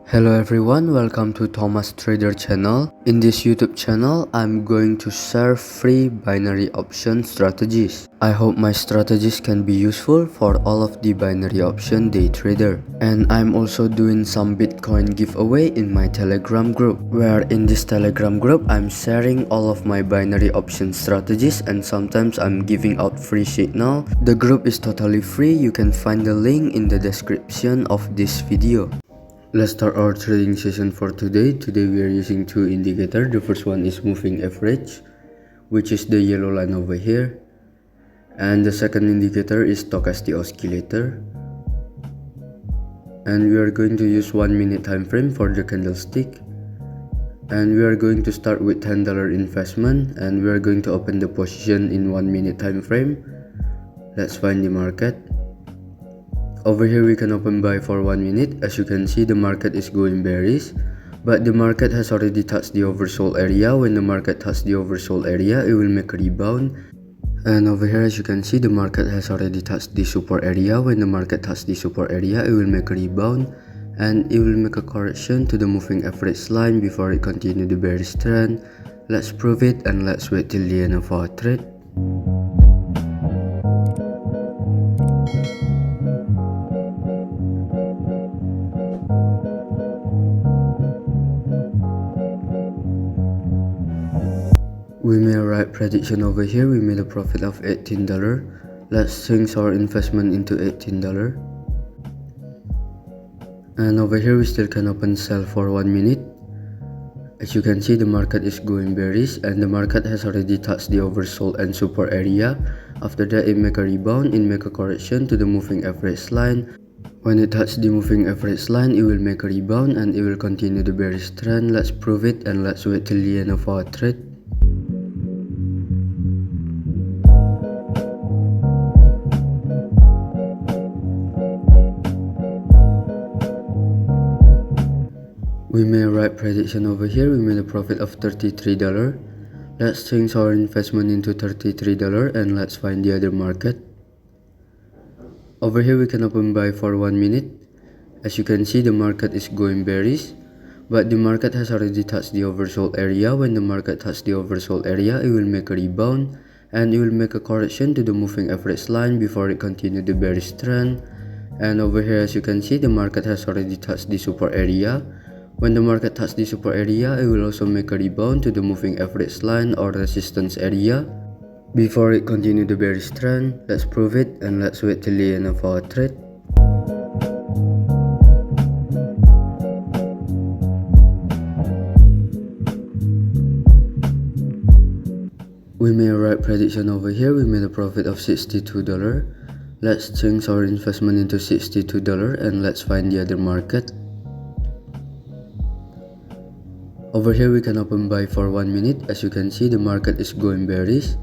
Hello everyone, welcome to Thomas Trader channel. In this YouTube channel, I'm going to share free binary option strategies. I hope my strategies can be useful for all of the binary option day trader. And I'm also doing some Bitcoin giveaway in my Telegram group, where in this Telegram group, I'm sharing all of my binary option strategies and sometimes I'm giving out free signal. The group is totally free. You can find the link in the description of this video. Let's start our trading session for today. Today we are using two indicators. The first one is moving average, which is the yellow line over here. And the second indicator is stochastic oscillator. And we are going to use 1 minute time frame for the candlestick. And we are going to start with $10 investment, and we are going to open the position in 1 minute time frame. Let's find the market. Over here we can open buy for 1 minute. As you can see, the market is going bearish, but the market has already touched the oversold area. When the market touches the oversold area, it will make a rebound. And over here, as you can see, the market has already touched the support area. When the market touches the support area, it will make a rebound, and it will make a correction to the moving average line before it continue the bearish trend. Let's prove it, and let's wait till the end of our trade. We made a right prediction over here. We made a profit of $18. Let's change our investment into $18. And over here we still can open sell for 1 minute. As you can see, the market is going bearish and the market has already touched the oversold and support area. After that, it make a rebound, it make a correction to the moving average line. When it touches the moving average line, it will make a rebound and it will continue the bearish trend. Let's prove it, and let's wait till the end of our trade. We made a right prediction over here. We made a profit of $33. Let's change our investment into $33 and let's find the other market. Over here we can open buy for 1 minute. As you can see, the market is going bearish, but the market has already touched the oversold area. When the market touches the oversold area, it will make a rebound and it will make a correction to the moving average line before it continue the bearish trend. And over here, as you can see, the market has already touched the support area. When the market touches the support area, it will also make a rebound to the moving average line or resistance area before it continue the bearish trend. Let's prove it, and let's wait till the end of our trade. We made a right prediction over here. We made a profit of $62. Let's change our investment into $62 and let's find the other market. Over here we can open buy for 1 minute. As you can see, the market is going bearish,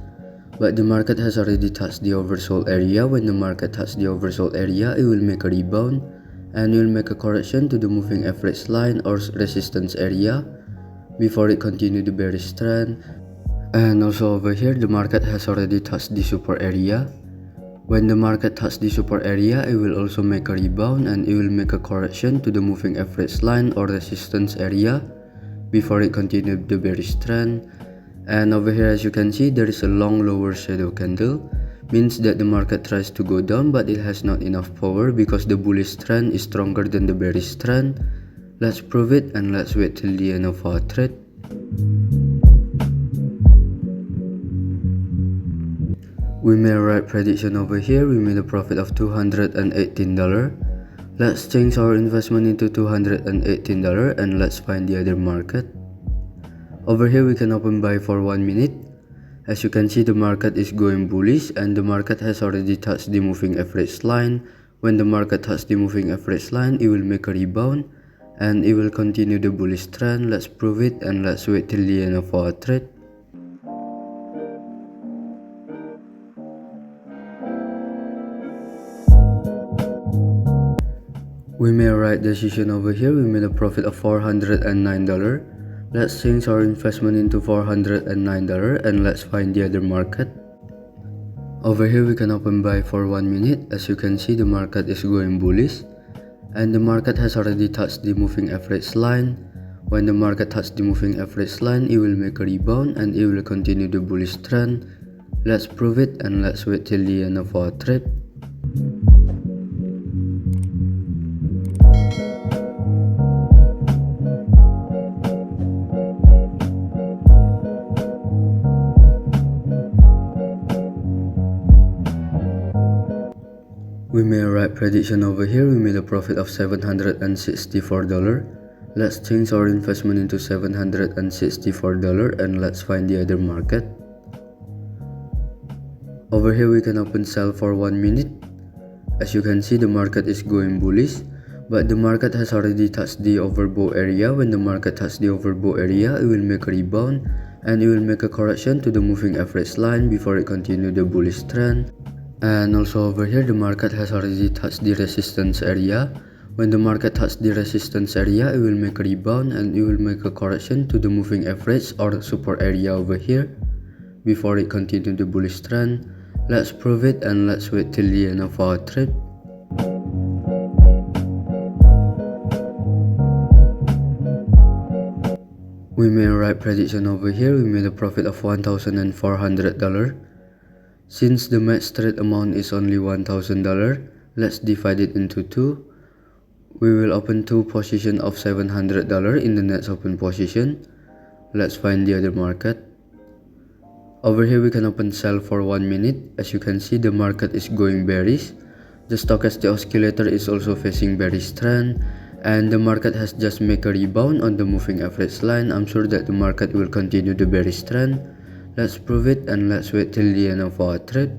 but the market has already touched the oversold area. When the market touches the oversold area, it will make a rebound and it will make a correction to the moving average line or resistance area before it continue the bearish trend. And also over here, the market has already touched the support area. When the market touches the support area, it will also make a rebound and it will make a correction to the moving average line or resistance area before it continued the bearish trend. And over here, as you can see, there is a long lower shadow candle, means that the market tries to go down but it has not enough power because the bullish trend is stronger than the bearish trend. Let's prove it, and let's wait till the end of our trade. We made a right prediction over here. We made a profit of $218. Let's change our investment into $218 and let's find the other market. Over here we can open buy for 1 minute. As you can see, the market is going bullish and the market has already touched the moving average line. When the market touches the moving average line, it will make a rebound and it will continue the bullish trend. Let's prove it, and let's wait till the end of our trade. We made a right decision over here. We made a profit of $409. Let's change our investment into $409 and let's find the other market. Over here we can open buy for 1 minute. As you can see, the market is going bullish and the market has already touched the moving average line. When the market touches the moving average line, it will make a rebound and it will continue the bullish trend. Let's prove it and let's wait till the end of our trade. We made a right prediction over here. We made a profit of $764. Let's change our investment into $764 and let's find the other market. Over here we can open sell for 1 minute. As you can see, the market is going bullish, but the market has already touched the overbought area. When the market touches the overbought area, it will make a rebound and it will make a correction to the moving average line before it continue the bullish trend. And also over here, the market has already touched the resistance area. When the market touches the resistance area, it will make a rebound and it will make a correction to the moving average or support area over here before it continue the bullish trend. Let's prove it and let's wait till the end of our trade. We made a right prediction over here. We made a profit of $1,400. Since the match trade amount is only $1,000, let's divide it into 2. We will open 2 positions of $700 in the next open position. Let's find the other market. Over here we can open sell for 1 minute. As you can see, the market is going bearish. The stochastic oscillator is also facing bearish trend, and the market has just made a rebound on the moving average line. I'm sure that the market will continue the bearish trend. Let's prove it and let's wait till the end of our trade.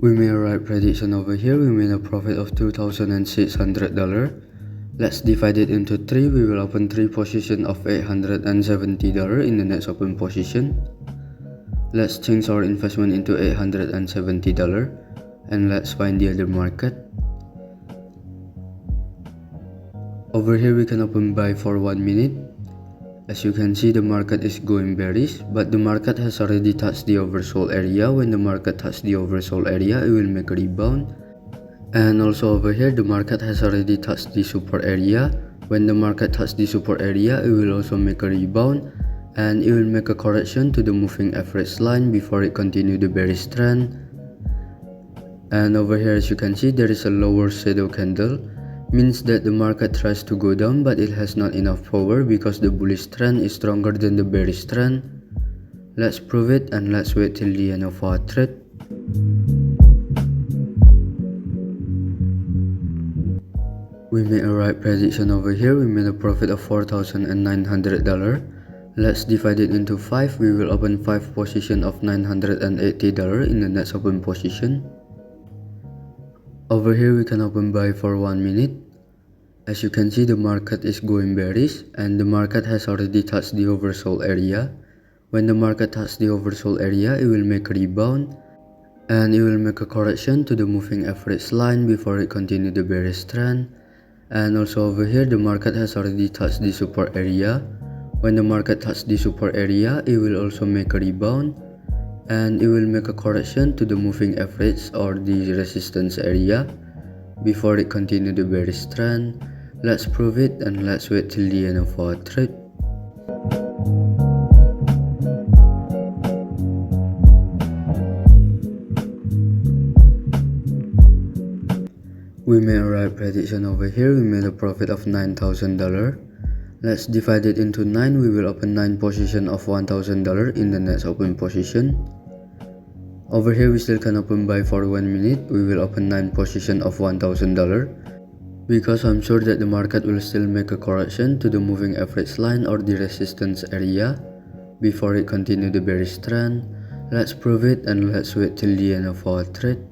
We made a right prediction over here. We made a profit of $2,600. Let's divide it into 3. We will open 3 positions of $870 in the next open position. Let's change our investment into $870 and let's find the other market. Over here we can open buy for 1 minute. As you can see, the market is going bearish, but the market has already touched the oversold area. When the market touches the oversold area, it will make a rebound. And also over here, the market has already touched the support area. When the market touches the support area, it will also make a rebound and it will make a correction to the moving average line before it continue the bearish trend. And over here, as you can see, there is a lower shadow candle. Means that the market tries to go down, but it has not enough power because the bullish trend is stronger than the bearish trend. Let's prove it and let's wait till the end of our trade. We made a right prediction over here. We made a profit of $4,900. Let's divide it into 5. We will open 5 positions of $980 in the next open position. Over here we can open buy for 1 minute. As you can see, the market is going bearish and the market has already touched the oversold area. When the market touches the oversold area, it will make a rebound and it will make a correction to the moving average line before it continue the bearish trend. And also over here, the market has already touched the support area. When the market touches the support area, it will also make a rebound and it will make a correction to the moving average or the resistance area before it continue the bearish trend. Let's prove it and let's wait till the end of our trade. We made a right prediction over here. We made a profit of $9,000. Let's divide it into 9. We will open 9 positions of $1,000 in the next open position. Over here we still can open buy for 1 minute. We will open 9 positions of $1,000 because I'm sure that the market will still make a correction to the moving average line or the resistance area before it continue the bearish trend. Let's prove it and let's wait till the end of our trade.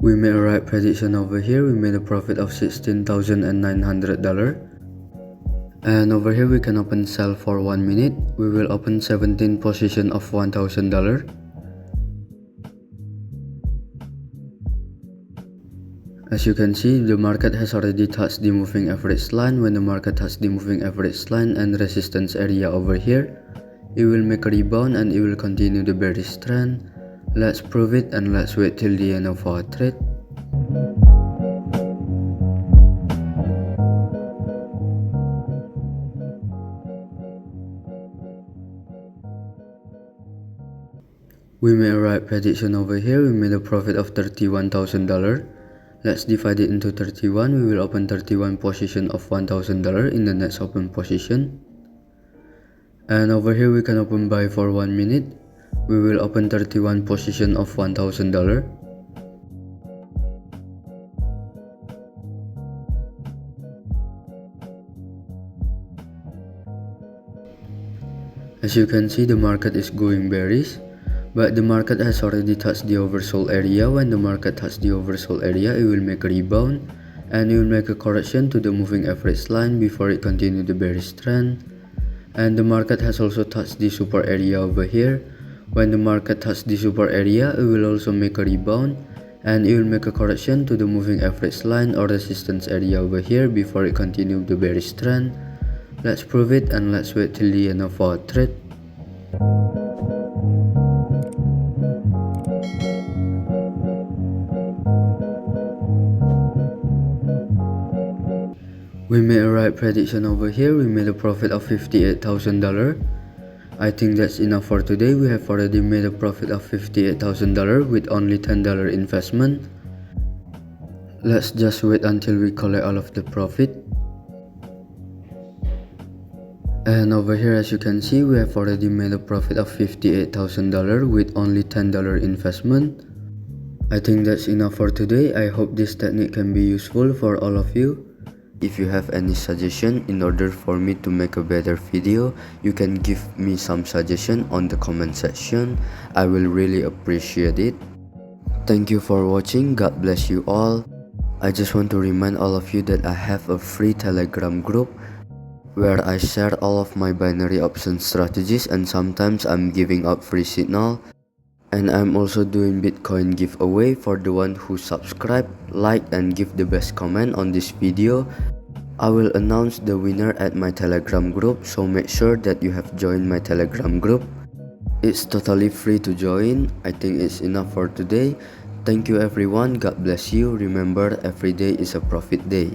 We made a right prediction over here. We made a profit of $16,900. And over here we can open sell for 1 minute. We will open 17 positions of $1,000. As you can see, the market has already touched the moving average line. When the market touches the moving average line and resistance area over here, it will make a rebound and it will continue the bearish trend. Let's prove it and let's wait till the end of our trade. We made a right prediction over here. We made a profit of $31,000. Let's divide it into 31. We will open 31 position of $1,000 in the next open position. And over here we can open buy for 1 minute. We will open 31 position of $1,000. As you can see, the market is going bearish, but the market has already touched the oversold area. When the market touches the oversold area, it will make a rebound and it will make a correction to the moving average line before it continue the bearish trend. And the market has also touched the support area over here. When the market touches the support area, it will also make a rebound and it will make a correction to the moving average line or resistance area over here before it continue the bearish trend. Let's prove it and let's wait till the end of our trade. We made a right prediction over here. We made a profit of $58,000. I think that's enough for today. We have already made a profit of $58,000 with only $10 investment. Let's just wait until we collect all of the profit. And over here, as you can see, we have already made a profit of $58,000 with only $10 investment. I think that's enough for today. I hope this technique can be useful for all of you. If you have any suggestion in order for me to make a better video, you can give me some suggestion on the comment section. I will really appreciate it. Thank you for watching. God bless you all. I just want to remind all of you that I have a free Telegram group where I share all of my binary option strategies, and sometimes I'm giving out free signal. And I'm also doing Bitcoin giveaway for the one who subscribe, like and give the best comment on this video. I will announce the winner at my Telegram group, so make sure that you have joined my Telegram group. It's totally free to join. I think it's enough for today. Thank you everyone. God bless you. Remember, every day is a profit day.